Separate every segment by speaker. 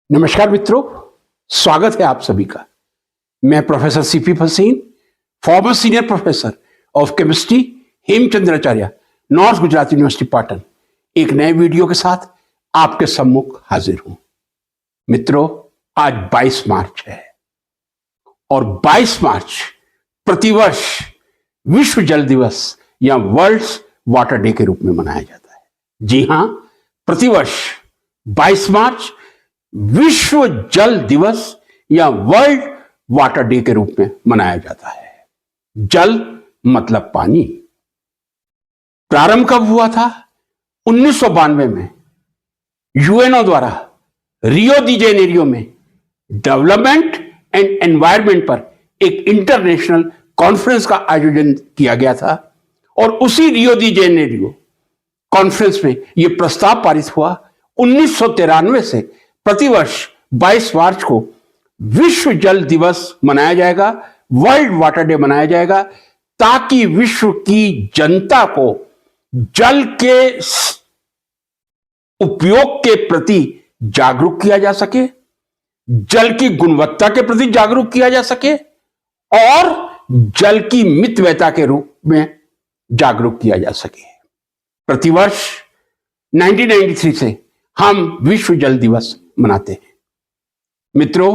Speaker 1: नमस्कार मित्रों, स्वागत है आप सभी का। मैं professor CP Bhasin, farmer senior professor of chemistry, Hemchandracharya, north Gujarat university Patan, एक नए वीडियो के साथ आपके सम्मुख हाजिर हूं। मित्रों, आज 22 मार्च है और 22 मार्च प्रतिवर्ष विश्व जल दिवस या वर्ल्ड वाटर डे के रूप में मनाया जाता है। जी हां, प्रतिवर्ष 22 मार्च विश्व जल दिवस या वर्ल्ड वाटर डे के रूप में मनाया जाता है। जल मतलब पानी। प्रारंभ कब हुआ था? 1992 में यूएनओ द्वारा रियो दी जेनेरियो में डेवलपमेंट एंड एनवायरनमेंट पर एक इंटरनेशनल कॉन्फ्रेंस का आयोजन किया गया था और उसी रियो दी जेनेरियो कॉन्फ्रेंस में यह प्रस्ताव पारित हुआ 1993 से प्रतिवर्ष 22 मार्च को विश्व जल दिवस मनाया जाएगा, वर्ल्ड वाटर डे मनाया जाएगा, ताकि विश्व की जनता को जल के उपयोग के प्रति जागरूक किया जा सके, जल की गुणवत्ता के प्रति जागरूक किया जा सके और जल की मितव्ययता के रूप में जागरूक किया जा सके। प्रतिवर्ष 1993 से हम विश्व जल दिवस मनाते हैं। मित्रों,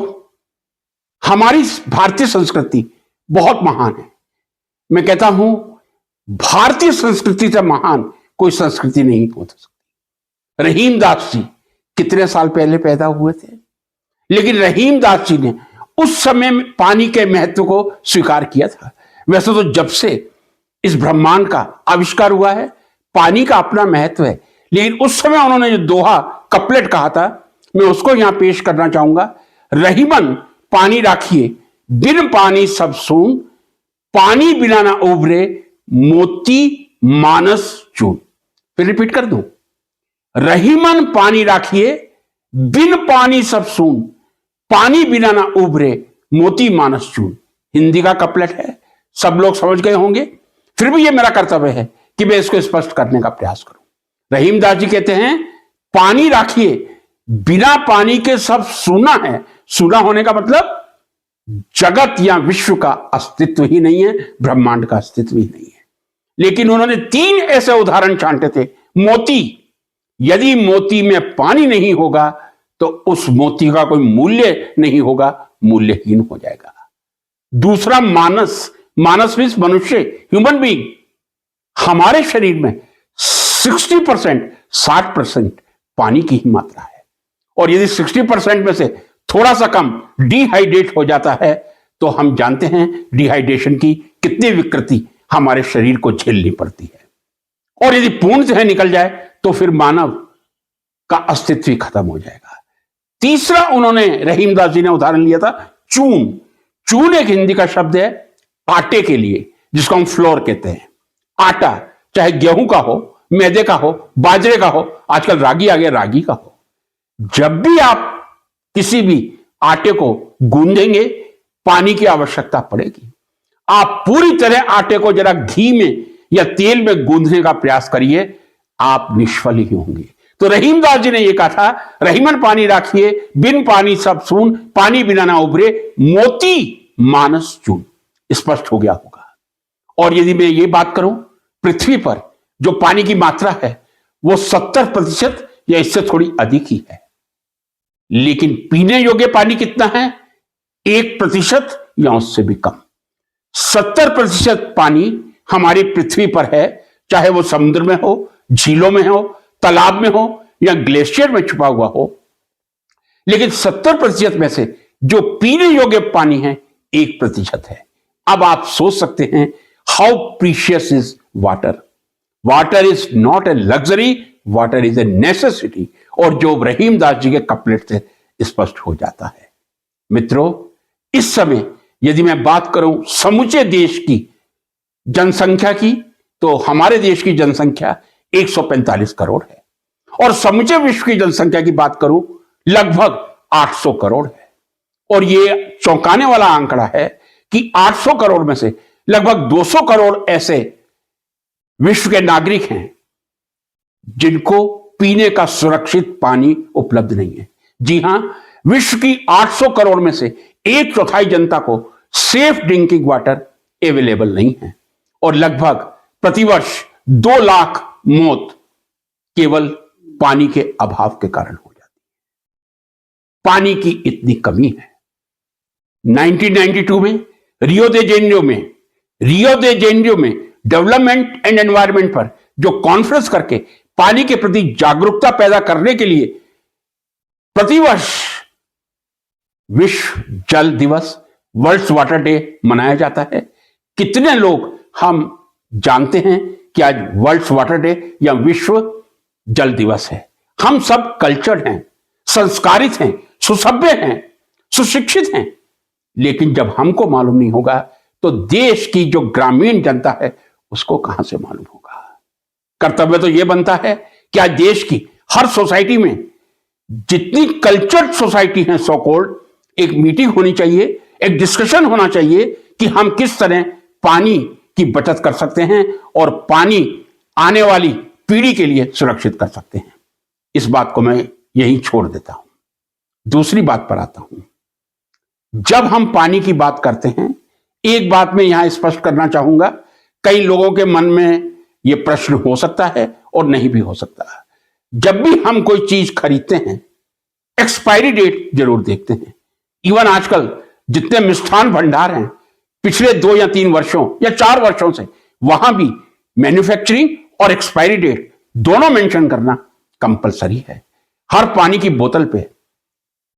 Speaker 1: हमारी भारतीय संस्कृति बहुत महान है। मैं कहता हूं, भारतीय संस्कृति से महान कोई संस्कृति नहीं हो सकती। रहीमदास जी कितने साल पहले पैदा हुए थे, लेकिन रहीमदास जी ने उस समय में पानी के महत्व को स्वीकार किया था। वैसे तो जब से इस ब्रह्मांड का आविष्कार हुआ है, पानी का अपना महत्व है, लेकिन उस समय उन्होंने जो दोहा कपलेट कहा था, मैं उसको यहां पेश करना चाहूंगा। रहीमन पानी राखिए, बिन पानी सब सून, पानी बिना ना उभरे मोती मानस चून। फिर रिपीट कर दूं, रहीमन पानी राखिए, बिन पानी सब सून, पानी बिना ना उभरे मोती मानस चून। हिंदी का कपलेट है, सब लोग समझ गए होंगे, फिर भी यह मेरा कर्तव्य है कि मैं इसको स्पष्ट करने का प्रयास करूं। रहीमदास जी कहते हैं, पानी राखिए, बिना पानी के सब सूना है। सूना होने का मतलब जगत या विश्व का अस्तित्व ही नहीं है, ब्रह्मांड का अस्तित्व ही नहीं है। लेकिन उन्होंने 3 ऐसे उदाहरण छांटे थे। मोती, यदि मोती में पानी नहीं होगा तो उस मोती का कोई मूल्य नहीं होगा, मूल्यहीन हो जाएगा। दूसरा मानस, मानस मीन्स मनुष्य, ह्यूमन बीइंग। हमारे शरीर में 60% पानी की ही मात्रा है और यदि 60% में से थोड़ा सा कम डिहाइड्रेट हो जाता है तो हम जानते हैं डिहाइड्रेशन की कितनी विकृति हमारे शरीर को झेलनी पड़ती है। और यदि पूर्णतः निकल जाए तो फिर मानव का अस्तित्व ही खत्म हो जाएगा। तीसरा उन्होंने, रहीमदास जी ने उदाहरण लिया था चून। चून एक हिंदी का शब्द है आटे के लिए, जिसको हम फ्लोर कहते हैं। आटा चाहे गेहूं का हो, मैदे का हो, बाजरे का हो, आजकल रागी आ गया, रागी का हो। जब भी आप किसी भी आटे को गूंदेंगे, पानी की आवश्यकता पड़ेगी। आप पूरी तरह आटे को जरा घी में या तेल में गूंदने का प्रयास करिए, आप निष्फल ही होंगे। तो रहीमदास जी ने यह कहा था, रहीमन पानी राखिए, बिन पानी सब सून, पानी बिना ना उभरे मोती मानस चून। स्पष्ट हो गया होगा। और यदि मैं ये बात करूं, पृथ्वी पर जो पानी की मात्रा है वो 70% या इससे थोड़ी अधिक ही है, लेकिन पीने योग्य पानी कितना है? 1% या उससे भी कम। 70% पानी हमारी पृथ्वी पर है, चाहे वो समुद्र में हो, झीलों में हो, तालाब में हो या ग्लेशियर में छुपा हुआ हो। लेकिन 70% में से जो पीने योग्य पानी है 1% है। अब आप सोच सकते हैं, how precious is water. Water is not a luxury, water is a necessity. और जो रहीमदास जी के कपलेट से स्पष्ट हो जाता है। मित्रों, इस समय यदि मैं बात करूं समूचे देश की जनसंख्या की, तो हमारे देश की जनसंख्या 145 करोड़ है और समूचे विश्व की जनसंख्या की बात करूं लगभग 800 करोड़ है। और यह चौंकाने वाला आंकड़ा है कि 800 करोड़ में से लगभग 200 करोड़ ऐसे विश्व के नागरिक हैं जिनको पीने का सुरक्षित पानी उपलब्ध नहीं है। जी हां, विश्व की 800 करोड़ में से एक चौथाई जनता को सेफ ड्रिंकिंग वाटर अवेलेबल नहीं है और लगभग प्रतिवर्ष 2 लाख मौत केवल पानी के अभाव के कारण हो जाती है। पानी की इतनी कमी है। 1992 में रियो दे जेनेरियो में डेवलपमेंट एंड एनवायरनमेंट पर जो कॉन्फ्रेंस करके पानी के प्रति जागरूकता पैदा करने के लिए प्रतिवर्ष विश्व जल दिवस, वर्ल्ड वाटर डे मनाया जाता है। कितने लोग हम जानते हैं कि आज वर्ल्ड वाटर डे या विश्व जल दिवस है? हम सब कल्चर्ड हैं, संस्कारित हैं, सुसभ्य हैं, सुशिक्षित हैं, लेकिन जब हमको मालूम नहीं होगा तो देश की जो ग्रामीण जनता है उसको कहां से मालूम होगा? कर्तव्य तो यह बनता है कि आज देश की हर सोसाइटी में, जितनी कल्चर्ड सोसाइटी है सो कॉल्ड, एक मीटिंग होनी चाहिए, एक डिस्कशन होना चाहिए कि हम किस तरह पानी की बचत कर सकते हैं और पानी आने वाली पीढ़ी के लिए सुरक्षित कर सकते हैं। इस बात को मैं यहीं छोड़ देता हूं। दूसरी बात पर आता हूं। जब हम पानी की बात करते हैं, एक बात मैं यहां स्पष्ट करना चाहूंगा, कई लोगों के मन में यह प्रश्न हो सकता है और नहीं भी हो सकता। जब भी हम कोई चीज खरीदते हैं, एक्सपायरी डेट जरूर देखते हैं। इवन आजकल जितने मिष्ठान भंडार हैं, पिछले 2 या 3 वर्षों या 4 वर्षों से वहां भी मैन्युफैक्चरिंग और एक्सपायरी डेट दोनों मेंशन करना कंपलसरी है। हर पानी की बोतल पे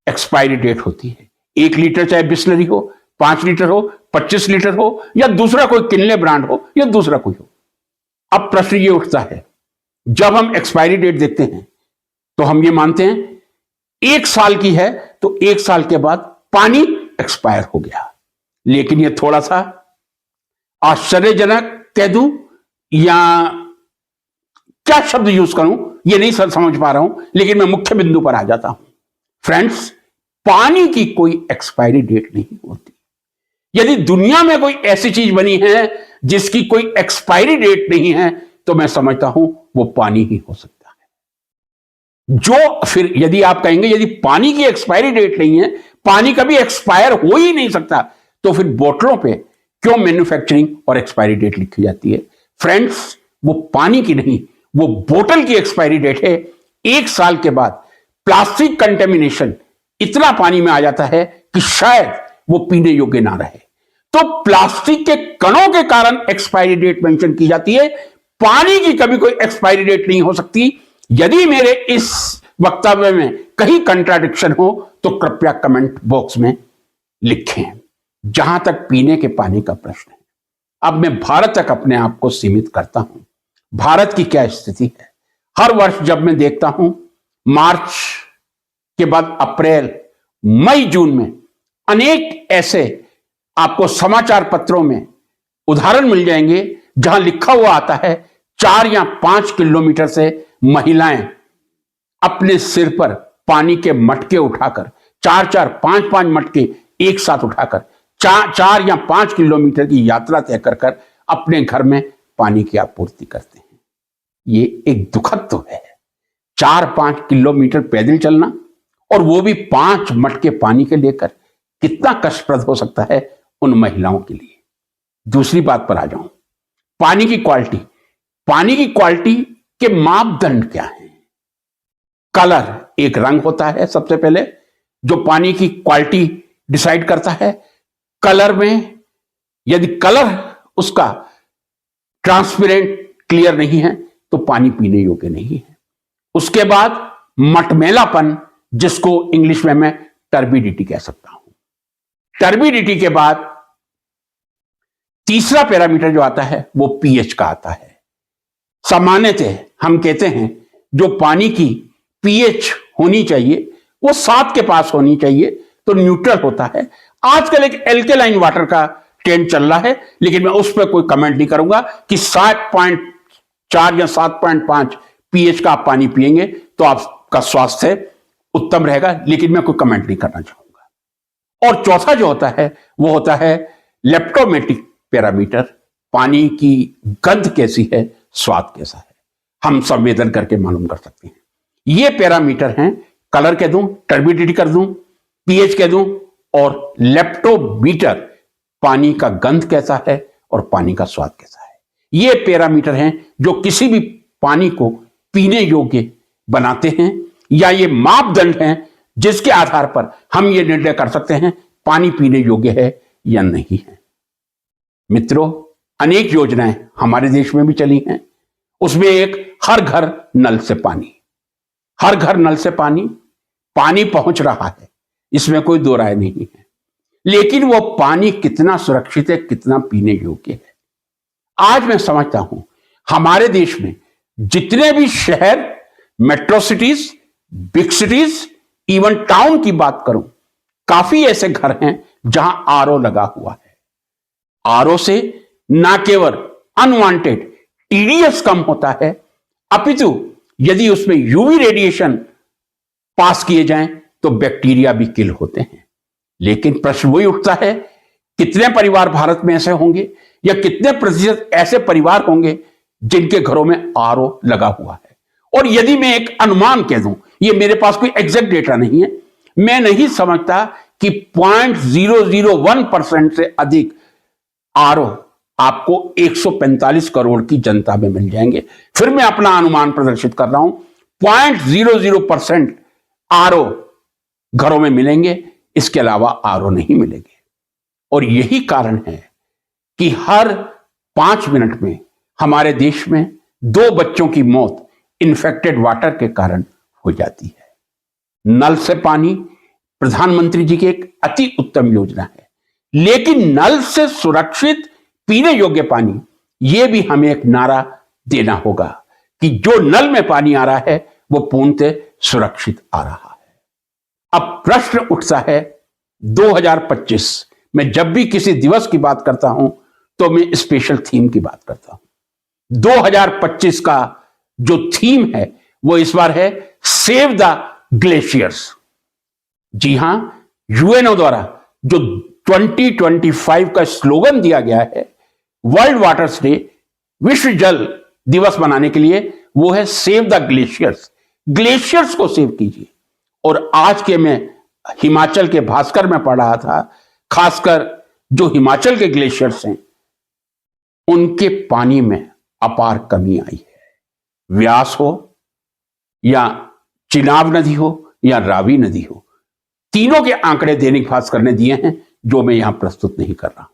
Speaker 1: एक्सपायरी डेट होती है। 1 लीटर चाहे बिस्लरी हो, 5 लीटर हो, 25 लीटर हो या दूसरा कोई किनले ब्रांड हो या दूसरा कोई हो। अब प्रश्न ये उठता है, जब हम एक्सपायरी डेट देखते हैं तो हम ये मानते हैं 1 साल की है तो 1 साल के बाद पानी एक्सपायर हो गया। लेकिन ये थोड़ा सा आश्चर्यजनक कह दूं या क्या शब्द यूज करूं ये नहीं समझ पा रहा हूं, लेकिन मैं मुख्य बिंदु पर आ जाता हूं। फ्रेंड्स, पानी की कोई एक्सपायरी डेट नहीं होती। यदि दुनिया में कोई ऐसी चीज बनी है जिसकी कोई एक्सपायरी डेट नहीं है तो मैं समझता हूं वो पानी ही हो सकता है। जो फिर यदि आप कहेंगे यदि पानी की एक्सपायरी डेट नहीं है, पानी कभी एक्सपायर हो ही नहीं सकता, तो फिर बोतलों पे क्यों मैन्युफैक्चरिंग और एक्सपायरी डेट लिखी जाती है? फ्रेंड्स, वो पानी की नहीं, वो बोतल की एक्सपायरी डेट है। 1 साल के बाद प्लास्टिक कंटेमिनेशन इतना पानी में आ जाता है कि शायद वो पीने योग्य ना रहे। तो प्लास्टिक के कणों के कारण एक्सपायरी डेट मेंशन की जाती है। पानी की कभी कोई एक्सपायरी डेट नहीं हो सकती। यदि मेरे इस वक्तव्य में कहीं कंट्राडिक्शन हो तो कृपया कमेंट बॉक्स में लिखें। जहां तक पीने के पानी का प्रश्न है, अब मैं भारत तक अपने आप को सीमित करता हूं। भारत की क्या स्थिति है? हर वर्ष जब मैं देखता हूं, मार्च के बाद अप्रैल, मई, जून में अनेक ऐसे आपको समाचार पत्रों में उदाहरण मिल जाएंगे जहां लिखा हुआ आता है 4 या 5 किलोमीटर से महिलाएं अपने सिर पर पानी के मटके उठाकर 4-4, 5-5 मटके एक साथ उठाकर 4 या 5 किलोमीटर की यात्रा तय कर अपने घर में पानी की आपूर्ति करते हैं। ये एक दुखद तो है, 4-5 किलोमीटर पैदल चलना और वो भी 5 मटके पानी के लेकर, कितना कष्टप्रद हो सकता है उन महिलाओं के लिए। दूसरी बात पर आ जाऊं, पानी की क्वालिटी। पानी की क्वालिटी के मापदंड क्या हैं? कलर एक रंग होता है सबसे पहले जो पानी की क्वालिटी डिसाइड करता है। कलर में यदि कलर उसका ट्रांसपेरेंट क्लियर नहीं है तो पानी पीने योग्य नहीं है। उसके बाद मटमैलापन, जिसको इंग्लिश में मैं टर्बिडिटी कह सकता हूं। टर्बिडिटी के बाद तीसरा पैरामीटर जो आता है वो पीएच का आता है। सामान्यतः हम कहते हैं जो पानी की पीएच होनी चाहिए वो 7 के पास होनी चाहिए तो न्यूट्रल होता है। आजकल एक एल्केलाइन वाटर का ट्रेंड चल रहा है, लेकिन मैं उस पर कोई कमेंट नहीं करूंगा कि 7.4 या 7.5 पीएच का आप पानी पिएंगे तो आपका स्वास्थ्य उत्तम रहेगा, लेकिन मैं कोई कमेंट नहीं करना चाहूंगा। और चौथा जो होता है वो होता है लेप्टोमेट्रिक पैरामीटर। पानी की गंध कैसी है, स्वाद कैसा है, हम संवेदन करके मालूम कर सकते हैं। ये पैरामीटर हैं। कलर कह दूं, टर्बिडिटी कर दूं, पीएच कह दूं, और लेप्टोमीटर पानी का गंध कैसा है और पानी का स्वाद कैसा है। ये पैरामीटर हैं जो किसी भी पानी को पीने योग्य बनाते हैं, या ये मापदंड हैं जिसके आधार पर हम ये निर्णय कर सकते हैं पानी पीने योग्य है या नहीं है। मित्रों, अनेक योजनाएं हमारे देश में भी चली हैं। उसमें एक हर घर नल से पानी, हर घर नल से पानी, पानी पहुंच रहा है, इसमें कोई दो राय नहीं है। लेकिन वो पानी कितना सुरक्षित है, कितना पीने योग्य है। आज मैं समझता हूं हमारे देश में जितने भी शहर, metro cities, big cities, even town की बात करूं, काफी ऐसे घर हैं जहां आरओ लगा हुआ है। आरओ से ना केवल अनवांटेड टीडीएस कम होता है, अपितु यदि उसमें यूवी रेडिएशन पास किए जाएं तो बैक्टीरिया भी किल होते हैं। लेकिन प्रश्न वही उठता है, कितने परिवार भारत में ऐसे होंगे, या कितने प्रतिशत ऐसे परिवार होंगे जिनके घरों में आरओ लगा हुआ है। और यदि मैं एक अनुमान कह दूं, ये मेरे पास कोई एग्जैक्ट डेटा नहीं है, मैं नहीं समझता कि 0.001% से अधिक आरओ आपको 145 करोड़ की जनता में मिल जाएंगे। फिर मैं अपना अनुमान प्रदर्शित कर रहा हूं, 0.00% आरओ घरों में मिलेंगे, इसके अलावा आरओ नहीं मिलेंगे। और यही कारण है कि हर 5 मिनट में हमारे देश में 2 बच्चों की मौत इन्फेक्टेड वाटर के कारण हो जाती है। नल से पानी प्रधानमंत्री जी की एक अति उत्तम योजना है, लेकिन नल से सुरक्षित पीने योग्य पानी, यह भी हमें एक नारा देना होगा कि जो नल में पानी आ रहा है वो पूर्णतः सुरक्षित आ रहा है। अब प्रश्न उठता है, 2025 में जब भी किसी दिवस की बात करता हूं तो मैं स्पेशल थीम की बात करता हूं। 2025 का जो थीम है वो इस बार है सेव द ग्लेशियर्स। जी हां, यूएनओ द्वारा जो 2025 का स्लोगन दिया गया है वर्ल्ड वाटर्स डे, विश्व जल दिवस मनाने के लिए, वो है सेव द ग्लेशियर्स। ग्लेशियर्स को सेव कीजिए। और आज के मैं हिमाचल के भास्कर में पढ़ रहा था, खासकर जो हिमाचल के ग्लेशियर्स हैं उनके पानी में अपार कमी आई है। व्यास हो या चिनाब नदी हो या रावी नदी हो, तीनों के आंकड़े दैनिक भास्कर ने दिए हैं जो मैं यहां प्रस्तुत नहीं कर रहा हूं।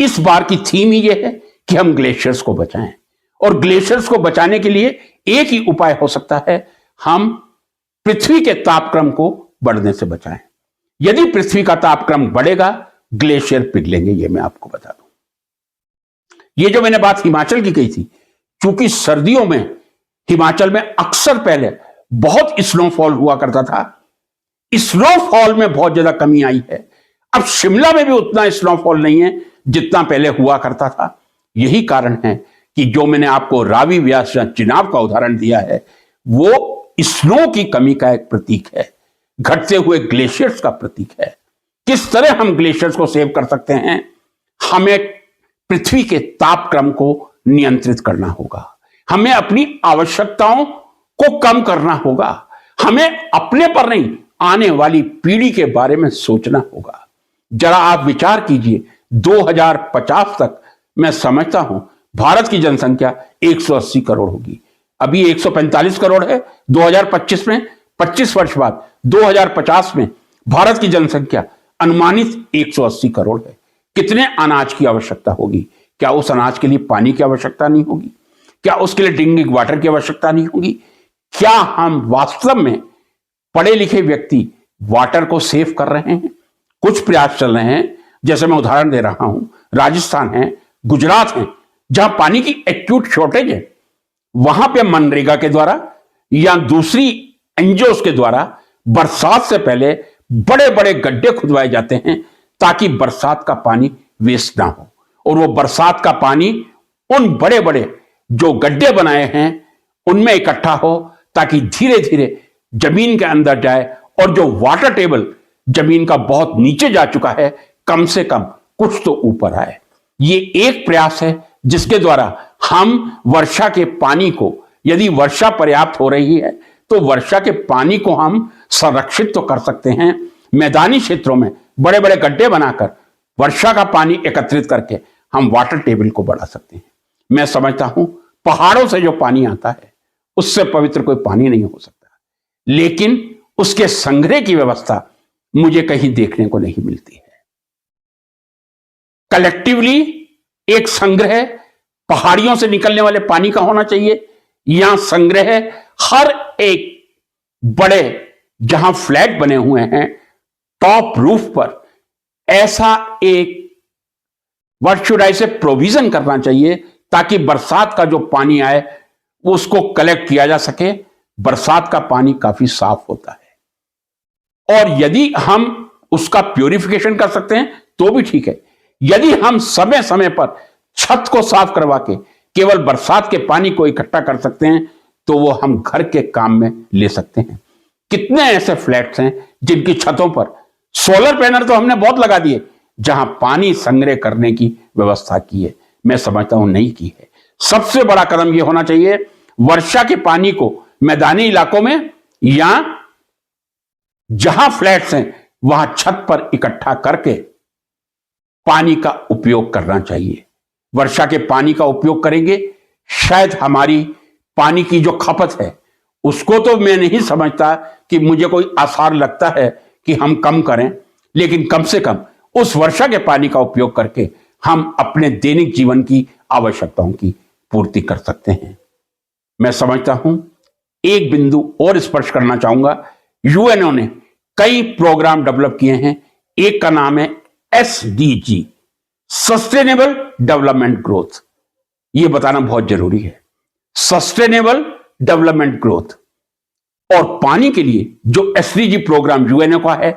Speaker 1: इस बार की थीम ही यह है कि हम ग्लेशियर्स को बचाएं, और ग्लेशियर्स को बचाने के लिए एक ही उपाय हो सकता है, हम पृथ्वी के तापक्रम को बढ़ने से बचाएं। यदि पृथ्वी का तापक्रम बढ़ेगा, ग्लेशियर पिघलेंगे, यह मैं आपको बता दूं। ये जो मैंने बात हिमाचल की कही थी, क्योंकि सर्दियों में हिमाचल में अक्सर पहले बहुत स्नोफॉल हुआ करता था, स्नोफॉल में बहुत ज्यादा कमी आई है। अब शिमला में भी उतना स्नोफॉल नहीं है जितना पहले हुआ करता था। यही कारण है कि जो मैंने आपको रावी, व्यास या चिनाब का उदाहरण दिया है, वो स्नो की कमी का एक प्रतीक है, घटते हुए ग्लेशियर्स का प्रतीक है। किस तरह हम ग्लेशियर्स को सेव कर सकते हैं? हमें पृथ्वी के तापक्रम को नियंत्रित करना होगा, हमें अपनी आवश्यकताओं को कम करना होगा, हमें अपने पर नहीं, आने वाली पीढ़ी के बारे में सोचना होगा। जरा आप विचार कीजिए, 2050 तक मैं समझता हूं भारत की जनसंख्या 180 करोड़ होगी। अभी 145 करोड़ है। 2025 में, 25 वर्ष बाद 2050 में भारत की जनसंख्या अनुमानित 180 करोड़ है। कितने अनाज की आवश्यकता होगी? क्या उस अनाज के लिए पानी की आवश्यकता नहीं होगी? क्या उसके लिए ड्रिंकिंग वाटर की आवश्यकता नहीं होगी? क्या हम वास्तव में पढ़े लिखे व्यक्ति वाटर को सेव कर रहे हैं? कुछ प्रयास चल रहे हैं, जैसे मैं उदाहरण दे रहा हूं, राजस्थान है, गुजरात है, जहां पानी की एक्यूट शॉर्टेज है, वहां पे मनरेगा के द्वारा या दूसरी एनजीओस के द्वारा बरसात से पहले बड़े बड़े गड्ढे खुदवाए जाते हैं ताकि बरसात का पानी वेस्ट ना हो, और वो बरसात का पानी उन बड़े बड़े जो गड्ढे बनाए हैं उनमें इकट्ठा हो, ताकि धीरे धीरे जमीन के अंदर जाए, और जो वाटर टेबल जमीन का बहुत नीचे जा चुका है, कम से कम कुछ तो ऊपर आए। ये एक प्रयास है जिसके द्वारा हम वर्षा के पानी को, यदि वर्षा पर्याप्त हो रही है तो वर्षा के पानी को हम संरक्षित तो कर सकते हैं, मैदानी क्षेत्रों में बड़े बड़े गड्ढे बनाकर वर्षा का पानी एकत्रित करके हम वाटर टेबल को बढ़ा सकते हैं। मैं समझता हूं पहाड़ों से जो पानी आता है उससे पवित्र कोई पानी नहीं हो सकता, लेकिन उसके संग्रह की व्यवस्था मुझे कहीं देखने को नहीं मिलती है। कलेक्टिवली एक संग्रह पहाड़ियों से निकलने वाले पानी का होना चाहिए, या संग्रह हर एक बड़े जहां फ्लैट बने हुए हैं टॉप रूफ पर ऐसा एक व्हाट शुड आई से प्रोविजन करना चाहिए ताकि बरसात का जो पानी आए उसको कलेक्ट किया जा सके। बरसात का पानी काफी साफ होता है और यदि हम उसका प्यूरिफिकेशन कर सकते हैं तो भी ठीक है। यदि हम समय समय पर छत को साफ करवा के केवल बरसात के पानी को इकट्ठा कर सकते हैं तो वो हम घर के काम में ले सकते हैं। कितने ऐसे फ्लैट्स हैं जिनकी छतों पर सोलर पैनल तो हमने बहुत लगा दिए, जहां पानी संग्रह करने की व्यवस्था की है, मैं समझता हूं नहीं की है। सबसे बड़ा कदम यह होना चाहिए वर्षा के पानी को मैदानी इलाकों में या जहां फ्लैट्स हैं वहां छत पर इकट्ठा करके पानी का उपयोग करना चाहिए। वर्षा के पानी का उपयोग करेंगे, शायद हमारी पानी की जो खपत है उसको तो मैं नहीं समझता कि मुझे कोई आसार लगता है कि हम कम करें, लेकिन कम से कम उस वर्षा के पानी का उपयोग करके हम अपने दैनिक जीवन की आवश्यकताओं की पूर्ति कर सकते हैं। मैं समझता हूं एक बिंदु और स्पर्श करना चाहूंगा। यूएनओ ने कई प्रोग्राम डेवलप किए हैं। एक का नाम है SDG, सस्टेनेबल डेवलपमेंट ग्रोथ। यह बताना बहुत जरूरी है, सस्टेनेबल डेवलपमेंट ग्रोथ। और पानी के लिए जो SDG प्रोग्राम यूएनओ का है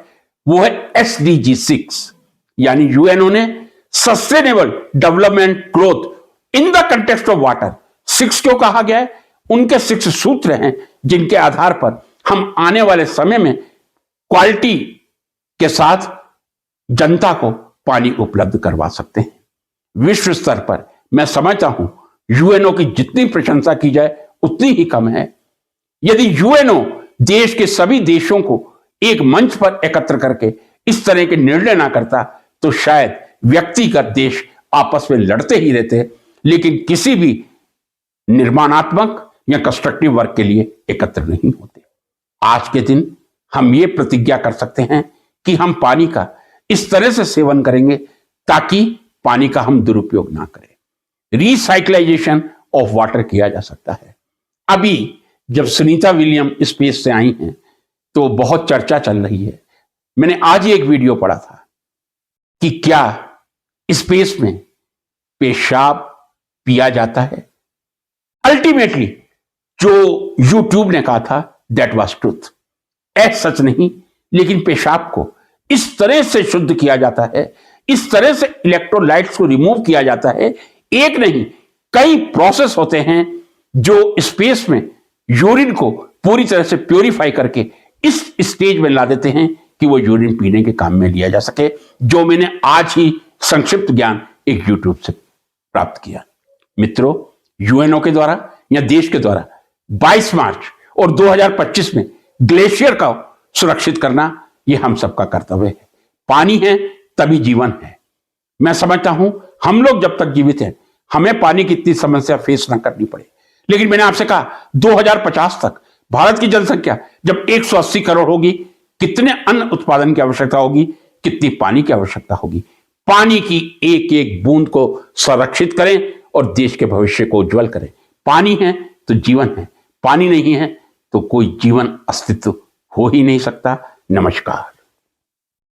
Speaker 1: वो है SDG 6, यानी यूएनओ ने sustainable development growth in the context of water 6 क्यों कहा गया है? उनके 6 सूत्र हैं जिनके आधार पर हम आने वाले समय में क्वालिटी के साथ जनता को पानी उपलब्ध करवा सकते हैं। विश्व स्तर पर मैं समझता हूं यूएनओ की जितनी प्रशंसा की जाए उतनी ही कम है। यदि यूएनओ देश के सभी देशों को एक मंच पर एकत्र करके इस तरह के निर्णय ना करता तो शायद व्यक्तिगत देश आपस में लड़ते ही रहते, लेकिन किसी भी निर्माणात्मक या कंस्ट्रक्टिव वर्क के लिए एकत्र नहीं होते। आज के दिन हम ये प्रतिज्ञा कर सकते हैं कि हम पानी का इस तरह से सेवन करेंगे ताकि पानी का हम दुरुपयोग ना करें। रिसाइक्लाइजेशन ऑफ वाटर किया जा सकता है। अभी जब सुनीता विलियम स्पेस से आई हैं तो बहुत चर्चा चल रही है। मैंने आज ही एक वीडियो पढ़ा था कि क्या स्पेस में पेशाब पिया जाता है। अल्टीमेटली जो यूट्यूब ने कहा था दैट वाज ट्रूथ। सच नहीं, लेकिन पेशाब को इस तरह से शुद्ध किया जाता है, इस तरह से इलेक्ट्रोलाइट्स को रिमूव किया जाता है। एक नहीं कई प्रोसेस होते हैं जो स्पेस में यूरिन को पूरी तरह से प्योरीफाई करके इस स्टेज में ला देते हैं कि वो यूरिन पीने के काम में लिया जा सके, जो मैंने आज ही संक्षिप्त ज्ञान एक यूट्यूब से प्राप्त किया। मित्रों, यूएनओ के द्वारा या देश के द्वारा 22 मार्च और 2025 में ग्लेशियर का सुरक्षित करना यह हम सबका कर्तव्य है। पानी है तभी जीवन है। मैं समझता हूं हम लोग जब तक जीवित हैं हमें पानी की इतनी समस्या फेस ना करनी पड़े। लेकिन मैंने आपसे कहा 2050 तक भारत की जनसंख्या जब 180 करोड़ होगी, कितने अन्न उत्पादन की आवश्यकता होगी, कितनी पानी की आवश्यकता होगी। पानी की एक एक बूंद को संरक्षित करें और देश के भविष्य को उज्जवल करें। पानी है तो जीवन है, पानी नहीं है तो कोई जीवन अस्तित्व हो ही नहीं सकता। नमस्कार।